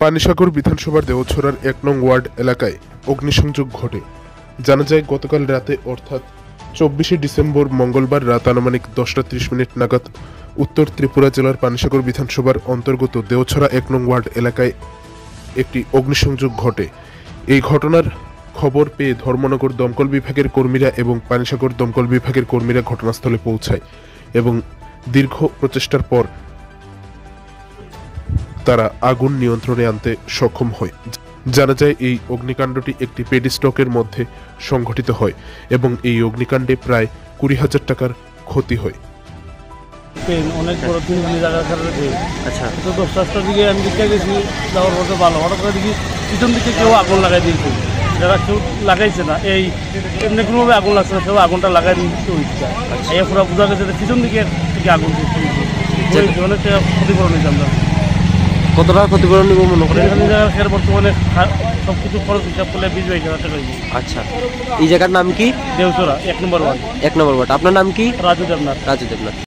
পানিসাগর বিধানসভার দেওছড়ার ১ নং ওয়ার্ড এলাকায় অগ্নিসংযোগ ঘটে। জানা যায় গতকাল রাতে অর্থাৎ ২৪শে ডিসেম্বর মঙ্গলবার রাত আনুমানিক ১০টা ৩০ নাগাদ উত্তর ত্রিপুরা জেলার পানিসাগর বিধানসভার অন্তর্গত দেওছড়া ১ নং ওয়ার্ড এলাকায় একটি অগ্নিসংযোগ ঘটে। এই ঘটনার খবর পেয়ে ধর্মনগর দমকল বিভাগের কর্মীরা এবং পানিসাগর দমকল বিভাগের কর্মীরা ঘটনাস্থলে পৌঁছায় এবং দীর্ঘ প্রচেষ্টার পর তারা আগুন নিয়ন্ত্রণে আনতে সক্ষম হয়। জানা যায় এই অগ্নিকাণ্ডটি একটি পেডি স্টকের মধ্যে সংঘটিত হয় এবং এই অগ্নিকাণ্ডে প্রায় ২০,০০০ টাকার ক্ষতি হয়। অনেক বড় ৩ জায়গা আচ্ছা, তো 10টার দিকে আমি দেখতে গেছি, যাওয়ার পথে ভালো হঠাৎ করে দেখি পিছন দিকে কেউ আগুন লাগাই দিয়েছে। যারা কেউ লাগাইছে না, এই এমনি কোনোভাবে আগুন লাগছে না, কেউ আগুনটা লাগাই দিতে হচ্ছে। এই পুরো বোঝা গেছে পিছন দিকে আগুন অনেক ক্ষতিপূরণ হয়েছে। আমরা কত টাকা ক্ষতিপূরণ নিব মনে করেন? এখানে বর্তমানে সব কিছু খরচ হিসাব করলে ২০-২২,০০০ টাকা। আচ্ছা, এই জায়গার নাম কি? দেওছড়া ১ নম্বর ওয়ার্ড। ১ নম্বর ওয়ার্ড। আপনার নাম কি? রাজু দেবনাথ। রাজু দেবনাথ।